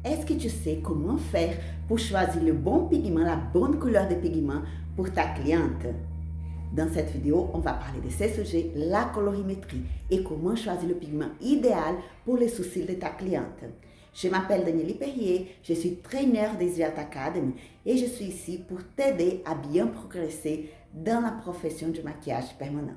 Est-ce que tu sais comment faire pour choisir le bon pigment, la bonne couleur de pigment pour ta cliente? Dans cette vidéo, on va parler de ces sujets, la colorimétrie et comment choisir le pigment idéal pour les sourcils de ta cliente. Je m'appelle Danielle Perrier, je suis trainer des Art Academy et je suis ici pour t'aider à bien progresser dans la profession du maquillage permanent.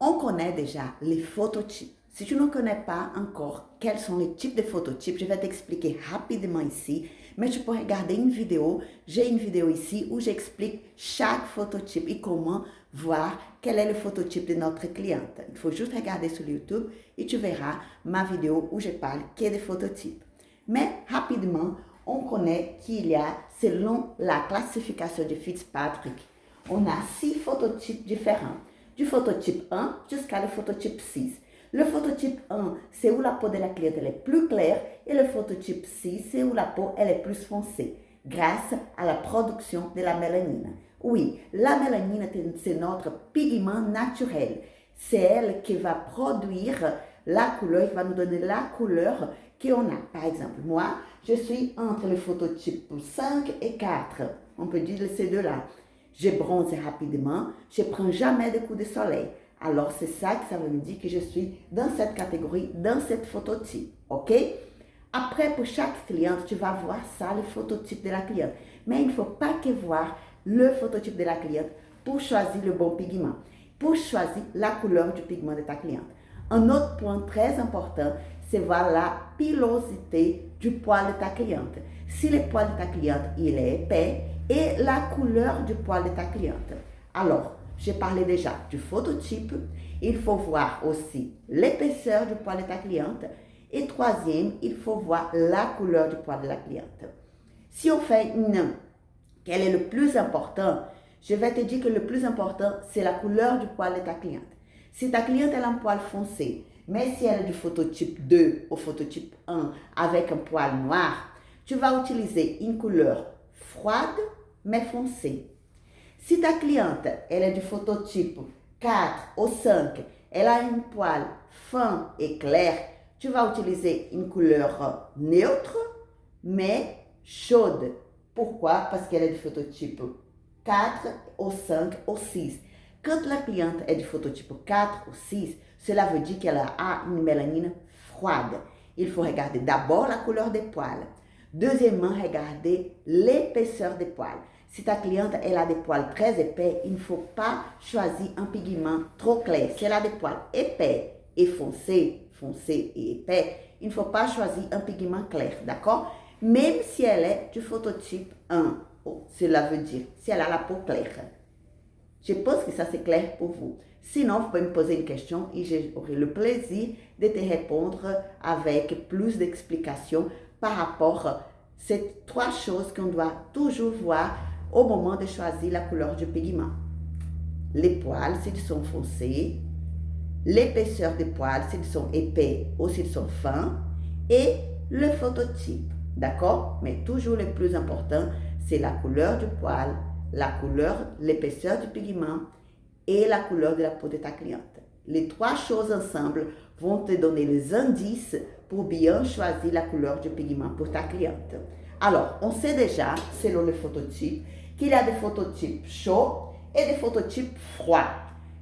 On connaît déjà les phototypes. Si tu ne connais pas encore quels sont les types de phototypes, je vais t'expliquer rapidement ici, mais tu peux regarder une vidéo. J'ai une vidéo ici où j'explique chaque phototype et comment voir quel est le phototype de notre cliente. Il faut juste regarder sur YouTube et tu verras ma vidéo où je parle que des phototypes. Mais rapidement, on connaît qu'il y a, selon la classification de Fitzpatrick, on a 6 phototypes différents. Du phototype 1 jusqu'à le phototype 6. Le phototype 1, c'est où la peau de la cliente est plus claire et le phototype 6, c'est où la peau elle est plus foncée, grâce à la production de la mélanine. Oui, la mélanine, c'est notre pigment naturel. C'est elle qui va produire la couleur, qui va nous donner la couleur qu'on a. Par exemple, moi, je suis entre le phototype 5 et 4. On peut dire ces deux-là. Je bronze rapidement, je ne prends jamais de coups de soleil. Alors, c'est ça que ça veut me dire que je suis dans cette catégorie, dans cette phototype. OK? Après, pour chaque cliente, tu vas voir ça, le phototype de la cliente. Mais il ne faut pas que voir le phototype de la cliente pour choisir le bon pigment, pour choisir la couleur du pigment de ta cliente. Un autre point très important, c'est voir la pilosité du poil de ta cliente. Si le poil de ta cliente il est épais, et la couleur du poil de ta cliente. Alors, j'ai parlé déjà du phototype. Il faut voir aussi l'épaisseur du poil de ta cliente. Et troisième, il faut voir la couleur du poil de la cliente. Si on fait une, quel est le plus important? Je vais te dire que le plus important, c'est la couleur du poil de ta cliente. Si ta cliente a un poil foncé, mais si elle est du phototype 2 au phototype 1 avec un poil noir, tu vas utiliser une couleur froide mais foncée. Si ta cliente, elle est du phototype 4 ou 5, elle a un poil fin et clair, tu vas utiliser une couleur neutre, mais chaude. Pourquoi? Parce qu'elle est du phototype 4 ou 5 ou 6. Quand la cliente est du phototype 4 ou 6, cela veut dire qu'elle a une mélanine froide. Il faut regarder d'abord la couleur des poils. Deuxièmement, regardez l'épaisseur des poils. Si ta cliente elle a des poils très épais, il ne faut pas choisir un pigment trop clair. Si elle a des poils épais et foncés et épais, il ne faut pas choisir un pigment clair, d'accord? Même si elle est du phototype 1, cela veut dire si elle a la peau claire. Je pense que ça c'est clair pour vous. Sinon, vous pouvez me poser une question et j'aurai le plaisir de te répondre avec plus d'explications par rapport à ces 3 choses qu'on doit toujours voir au moment de choisir la couleur du pigment. Les poils, s'ils sont foncés, l'épaisseur des poils, s'ils sont épais ou s'ils sont fins, et le phototype, d'accord? Mais toujours le plus important, c'est la couleur du poil, la couleur, l'épaisseur du pigment et la couleur de la peau de ta cliente. Les 3 choses ensemble vont te donner les indices pour bien choisir la couleur du pigment pour ta cliente. Alors, on sait déjà, selon le phototype, qu'il y a des phototypes chauds et des phototypes froids.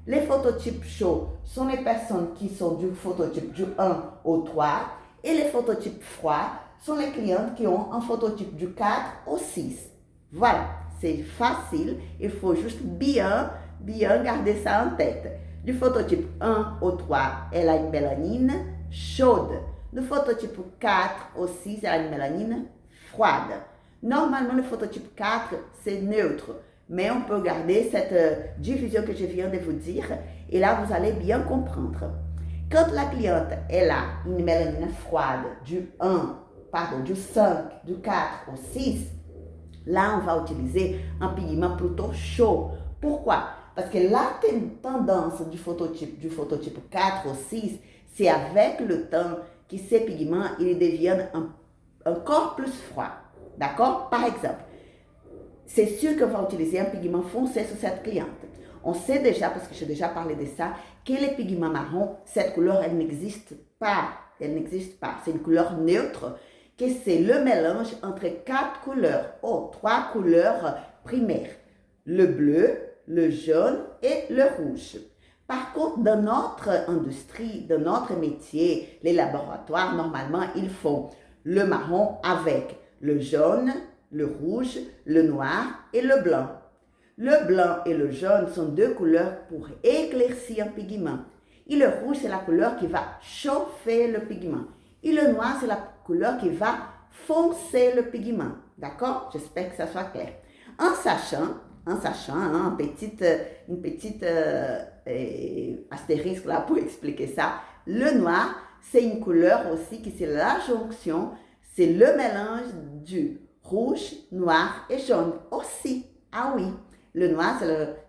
Les phototypes chauds sont les personnes qui sont du phototype du 1 au 3 et les phototypes froids sont les clientes qui ont un phototype du 4 au 6. Voilà, c'est facile, il faut juste bien garder ça en tête. Du phototype 1 au 3, elle a une mélanine chaude. Du phototype 4 au 6, elle a une mélanine froide. Normalement, le phototype 4, c'est neutre. Mais on peut garder cette division que je viens de vous dire. Et là, vous allez bien comprendre. Quand la cliente, elle a une mélanine froide du 5, du 4 au 6, là, on va utiliser un pigment plutôt chaud. Pourquoi? Parce que la tendance du phototype 4 au 6, c'est avec le temps que ces pigments ils deviennent encore plus froids. D'accord? Par exemple, c'est sûr qu'on va utiliser un pigment foncé sur cette cliente. On sait déjà, parce que j'ai déjà parlé de ça, que les pigments marrons, cette couleur, elle n'existe pas. Elle n'existe pas. C'est une couleur neutre que c'est le mélange entre 4 couleurs, ou 3 couleurs primaires. Le bleu, le jaune et le rouge. Par contre, dans notre industrie, dans notre métier, les laboratoires, normalement, ils font le marron avec le jaune, le rouge, le noir et le blanc. Le blanc et le jaune sont 2 couleurs pour éclaircir un pigment. Et le rouge, c'est la couleur qui va chauffer le pigment. Et le noir, c'est la couleur qui va foncer le pigment. D'accord? J'espère que ça soit clair. En sachant, hein, une petite astérisque là pour expliquer ça, le noir, c'est une couleur aussi qui c'est la jonction, c'est le mélange du rouge, noir et jaune aussi. Ah oui, le noir,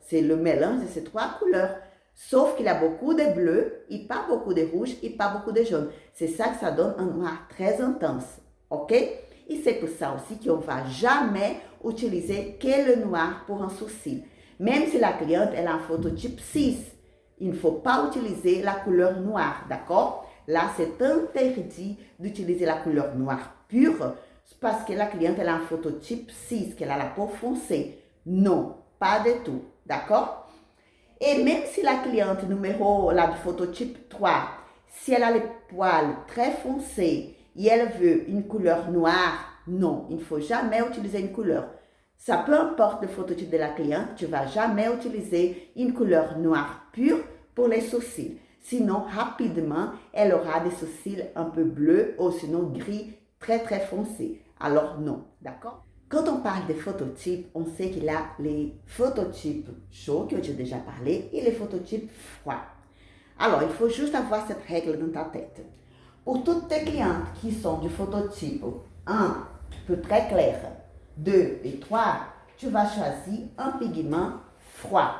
c'est le mélange de ces 3 couleurs. Sauf qu'il y a beaucoup de bleu, et pas beaucoup de rouge, et pas beaucoup de jaune. C'est ça que ça donne un noir très intense. OK? Et c'est pour ça aussi qu'on ne va jamais utiliser que le noir pour un sourcil. Même si la cliente elle a un phototype 6, il ne faut pas utiliser la couleur noire, d'accord? Là, c'est interdit d'utiliser la couleur noire pure parce que la cliente elle a un phototype 6, qu'elle a la peau foncée. Non, pas du tout, d'accord? Et même si la cliente numéro là, du phototype 3, si elle a les poils très foncés et elle veut une couleur noire, non, il ne faut jamais utiliser une couleur. Ça peu importe le phototype de la cliente, tu ne vas jamais utiliser une couleur noire pure pour les sourcils. Sinon, rapidement, elle aura des sourcils un peu bleus ou sinon gris très très foncés. Alors non, d'accord? Quand on parle des phototypes, on sait qu'il y a les phototypes chauds, que j'ai déjà parlé, et les phototypes froids. Alors, il faut juste avoir cette règle dans ta tête. Pour toutes tes clientes qui sont du phototype 1, peu très clair, 2 et 3, tu vas choisir un pigment froid.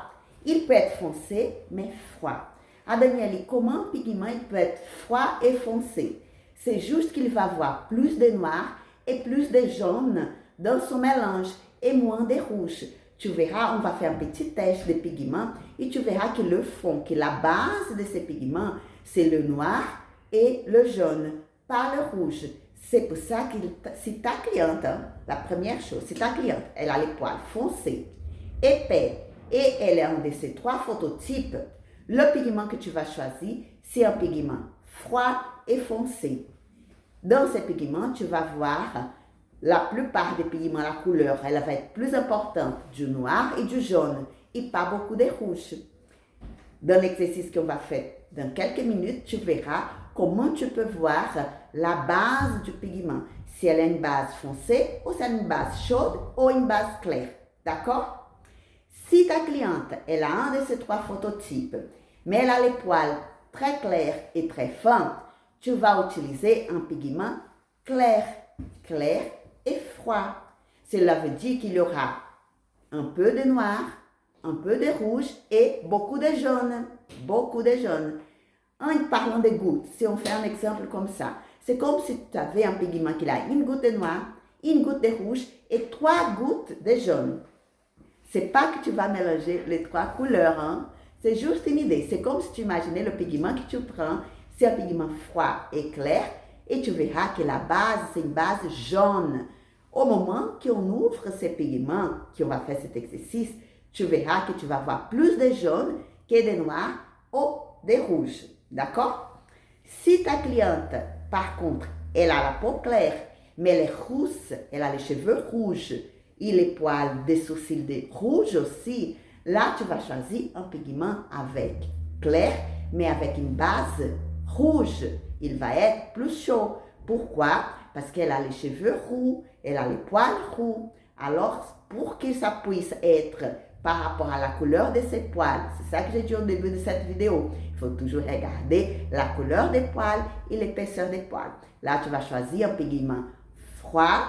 Il peut être foncé, mais froid. Ah Danielle, comment un pigment il peut être froid et foncé? C'est juste qu'il va avoir plus de noir et plus de jaune dans son mélange et moins de rouge. Tu verras, on va faire un petit test de pigments et tu verras que le fond, que la base de ces pigments, c'est le noir et le jaune, pas le rouge. C'est pour ça que si ta cliente, hein, la première chose, si ta cliente, elle a les poils foncés, épais et elle est un de ces 3 phototypes, le pigment que tu vas choisir, c'est un pigment froid et foncé. Dans ces pigments, tu vas voir la plupart des pigments, la couleur, elle va être plus importante du noir et du jaune et pas beaucoup de rouge. Dans l'exercice qu'on va faire dans quelques minutes, tu verras comment tu peux voir la base du pigment. Si elle a une base foncée ou si elle a une base chaude ou une base claire. D'accord? Si ta cliente, elle a un de ces 3 phototypes, mais elle a les poils très clairs et très fins, tu vas utiliser un pigment clair et froid. Cela veut dire qu'il y aura un peu de noir, un peu de rouge et beaucoup de jaune. Beaucoup de jaune. En parlant de gouttes, si on fait un exemple comme ça, c'est comme si tu avais un pigment qui a une goutte de noir, une goutte de rouge et 3 gouttes de jaune. C'est pas que tu vas mélanger les 3 couleurs, hein? C'est juste une idée. C'est comme si tu imaginais le pigment que tu prends, c'est un pigment froid et clair, et tu verras que la base, c'est une base jaune. Au moment qu'on ouvre ces pigments, qu'on va faire cet exercice, tu verras que tu vas avoir plus de jaune que de noir ou de rouge. D'accord? Si ta cliente, par contre, elle a la peau claire, mais elle est rousse, elle a les cheveux rouges et les poils des sourcils de rouge aussi, là, tu vas choisir un pigment avec clair, mais avec une base rouge. Il va être plus chaud. Pourquoi? Parce qu'elle a les cheveux roux, elle a les poils roux. Alors, pour que ça puisse être par rapport à la couleur de ses poils, c'est ça que j'ai dit au début de cette vidéo, il faut toujours regarder la couleur des poils et l'épaisseur des poils. Là, tu vas choisir un pigment froid,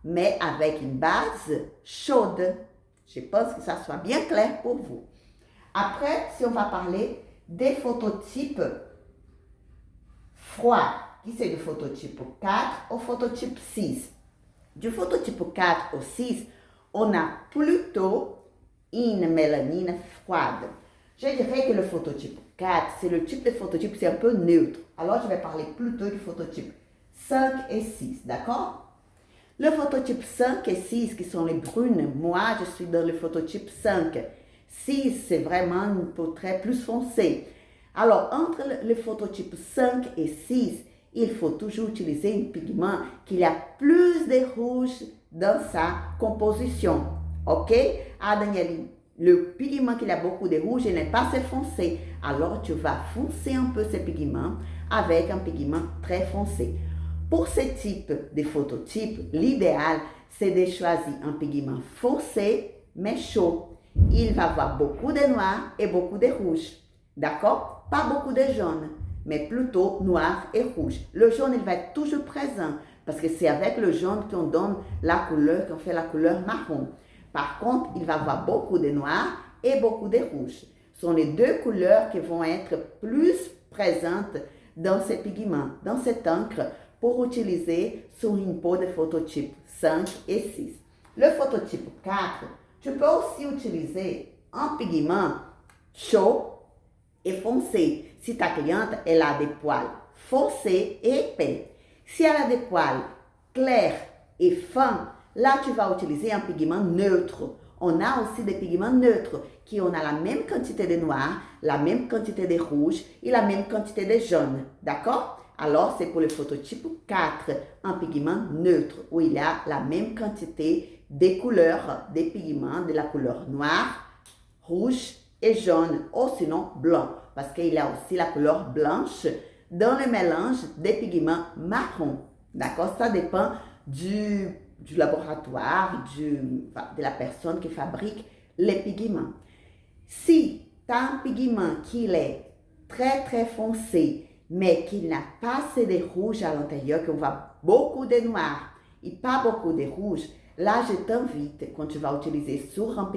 mais avec une base chaude. Je pense que ça soit bien clair pour vous. Après, si on va parler des phototypes froids, qui c'est du phototype 4 au phototype 6. Du phototype 4 au 6, on a plutôt une mélanine froide. Je dirais que le phototype 4, c'est le type de phototype, c'est un peu neutre. Alors, je vais parler plutôt du phototype 5 et 6, d'accord? Le phototype 5 et 6 qui sont les brunes, moi je suis dans le phototype 5. 6 c'est vraiment un portrait plus foncé. Alors entre le phototype 5 et 6, il faut toujours utiliser un pigment qui a plus de rouge dans sa composition. Ok? Ah Daniel, le pigment qui a beaucoup de rouge n'est pas assez foncé. Alors tu vas foncer un peu ce pigment avec un pigment très foncé. Pour ce type de phototype, l'idéal, c'est de choisir un pigment foncé, mais chaud. Il va avoir beaucoup de noir et beaucoup de rouge. D'accord? Pas beaucoup de jaune, mais plutôt noir et rouge. Le jaune, il va être toujours présent, parce que c'est avec le jaune qu'on donne la couleur, qu'on fait la couleur marron. Par contre, il va avoir beaucoup de noir et beaucoup de rouge. Ce sont les deux couleurs qui vont être plus présentes dans ces pigments, dans cette encre, pour utiliser sur une peau de phototype 5 et 6. Le phototype 4, tu peux aussi utiliser un pigment chaud et foncé. Si ta cliente elle a des poils foncés et épais. Si elle a des poils clairs et fins, là tu vas utiliser un pigment neutre. On a aussi des pigments neutres qui ont la même quantité de noir, la même quantité de rouge et la même quantité de jaune. D'accord? Alors, c'est pour le phototype 4, un pigment neutre où il a la même quantité de couleurs des pigments de la couleur noire, rouge et jaune, ou sinon blanc, parce qu'il a aussi la couleur blanche dans le mélange des pigments marrons. D'accord? Ça dépend du laboratoire, de la personne qui fabrique les pigments. Si tu as un pigment qui est très très foncé, mais qui n'a pas assez de rouge à l'intérieur, qu'on voit beaucoup de noir et pas beaucoup de rouge, là je t'invite, quand tu vas utiliser sur un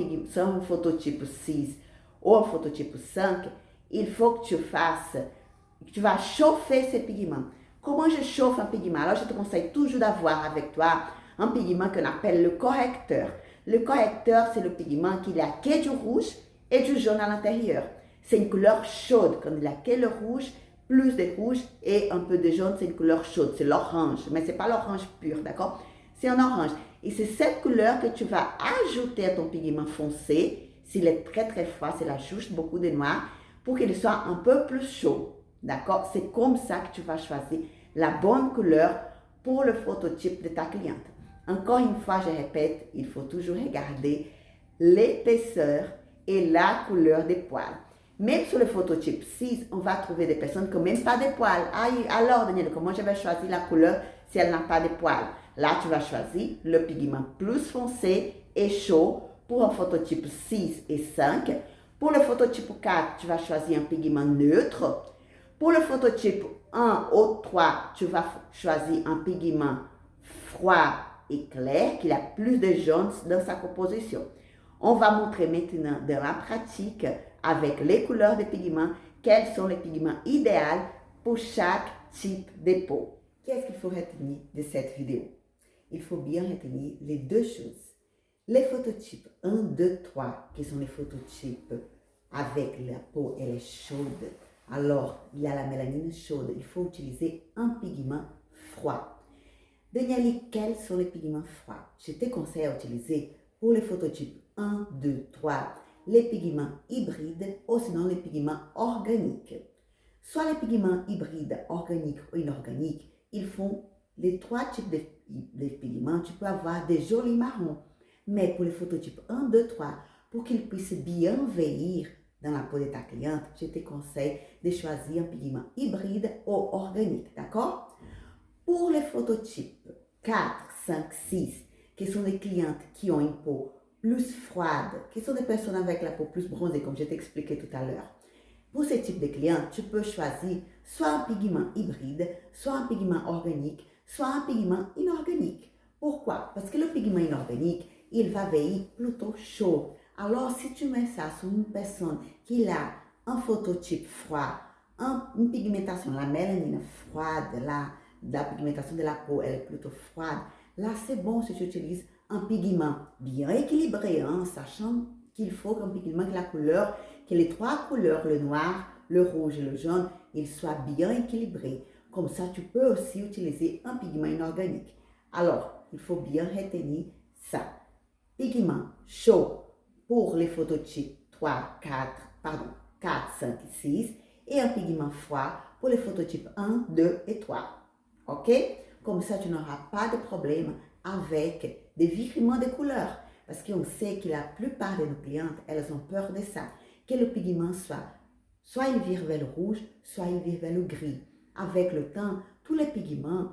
phototype 6 ou un phototype 5, il faut que tu vas chauffer ces pigments. Comment je chauffe un pigment? Alors je te conseille toujours d'avoir avec toi un pigment qu'on appelle le correcteur. Le correcteur, c'est le pigment qui a que du rouge et du jaune à l'intérieur. C'est une couleur chaude. Quand il a que le rouge, plus de rouge et un peu de jaune, c'est une couleur chaude. C'est l'orange, mais ce n'est pas l'orange pur, d'accord? C'est un orange. Et c'est cette couleur que tu vas ajouter à ton pigment foncé. S'il est très très froid, c'est la juste beaucoup de noir pour qu'il soit un peu plus chaud. D'accord? C'est comme ça que tu vas choisir la bonne couleur pour le phototype de ta cliente. Encore une fois, je répète, il faut toujours regarder l'épaisseur et la couleur des poils. Même sur le phototype 6, on va trouver des personnes qui n'ont même pas de poils. Alors, Daniel, comment je vais choisir la couleur si elle n'a pas de poils? Là, tu vas choisir le pigment plus foncé et chaud pour un phototype 6 et 5. Pour le phototype 4, tu vas choisir un pigment neutre. Pour le phototype 1 ou 3, tu vas choisir un pigment froid et clair qui a plus de jaune dans sa composition. On va montrer maintenant dans la pratique avec les couleurs des pigments quels sont les pigments idéaux pour chaque type de peau. Qu'est-ce qu'il faut retenir de cette vidéo? Il faut bien retenir les deux choses. Les phototypes 1, 2, 3, qui sont les phototypes avec la peau, elle est chaude. Alors, il y a la mélanine chaude. Il faut utiliser un pigment froid. Daniel, quels sont les pigments froids? Je te conseille à utiliser pour les phototypes 1, 2, 3, les pigments hybrides ou sinon les pigments organiques. Soit les pigments hybrides, organiques ou inorganiques, ils font les trois types de pigments. Tu peux avoir des jolis marrons. Mais pour les phototypes 1, 2, 3, pour qu'ils puissent bien vieillir dans la peau de ta cliente, je te conseille de choisir un pigment hybride ou organique, d'accord? Pour les phototypes 4, 5, 6, qui sont des clientes qui ont une peau plus froide, qui sont des personnes avec la peau plus bronzée, comme je t'ai expliqué tout à l'heure. Pour ce type de clients, tu peux choisir soit un pigment hybride, soit un pigment organique, soit un pigment inorganique. Pourquoi? Parce que le pigment inorganique, il va vieillir plutôt chaud. Alors, si tu mets ça sur une personne qui a un phototype froid, une pigmentation, la mélanine froide, la pigmentation de la peau, elle est plutôt froide, là, c'est bon si tu utilises un pigment bien équilibré, sachant qu'il faut qu'un pigment que la couleur, que les trois couleurs, le noir, le rouge et le jaune, ils soient bien équilibrés. Comme ça, tu peux aussi utiliser un pigment inorganique. Alors, il faut bien retenir ça. Pigment chaud pour les phototypes 3, 4, pardon, 4, 5 et 6 et un pigment froid pour les phototypes 1, 2 et 3. Ok? Comme ça, tu n'auras pas de problème avec des viремents de couleurs. Parce qu'on sait que la plupart de nos clientes, elles ont peur de ça. Que le pigment soit il vire vers le rouge, soit il vire vers le gris. Avec le temps, tous les pigments,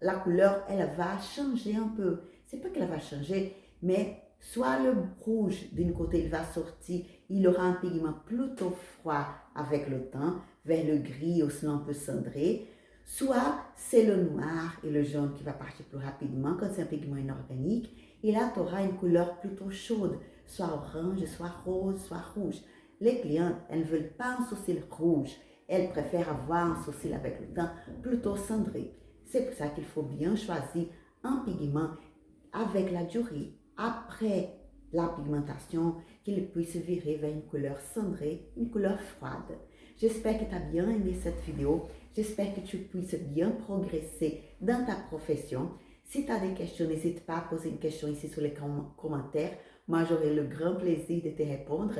la couleur, elle va changer un peu. C'est pas qu'elle va changer, mais soit le rouge d'un côté, il va sortir, il aura un pigment plutôt froid avec le temps, vers le gris ou sinon un peu cendré. Soit c'est le noir et le jaune qui va partir plus rapidement quand c'est un pigment inorganique. Et là, tu auras une couleur plutôt chaude, soit orange, soit rose, soit rouge. Les clientes, elles ne veulent pas un sourcil rouge. Elles préfèrent avoir un sourcil avec le temps plutôt cendré. C'est pour ça qu'il faut bien choisir un pigment avec la durée, après la pigmentation, qu'il puisse virer vers une couleur cendrée, une couleur froide. J'espère que tu as bien aimé cette vidéo. J'espère que tu puisses bien progresser dans ta profession. Si tu as des questions, n'hésite pas à poser une question ici sur les commentaires. Moi, j'aurai le grand plaisir de te répondre.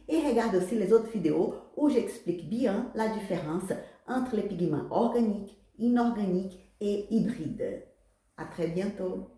Et regarde aussi les autres vidéos où j'explique bien la différence entre les pigments organiques, inorganiques et hybrides. À très bientôt!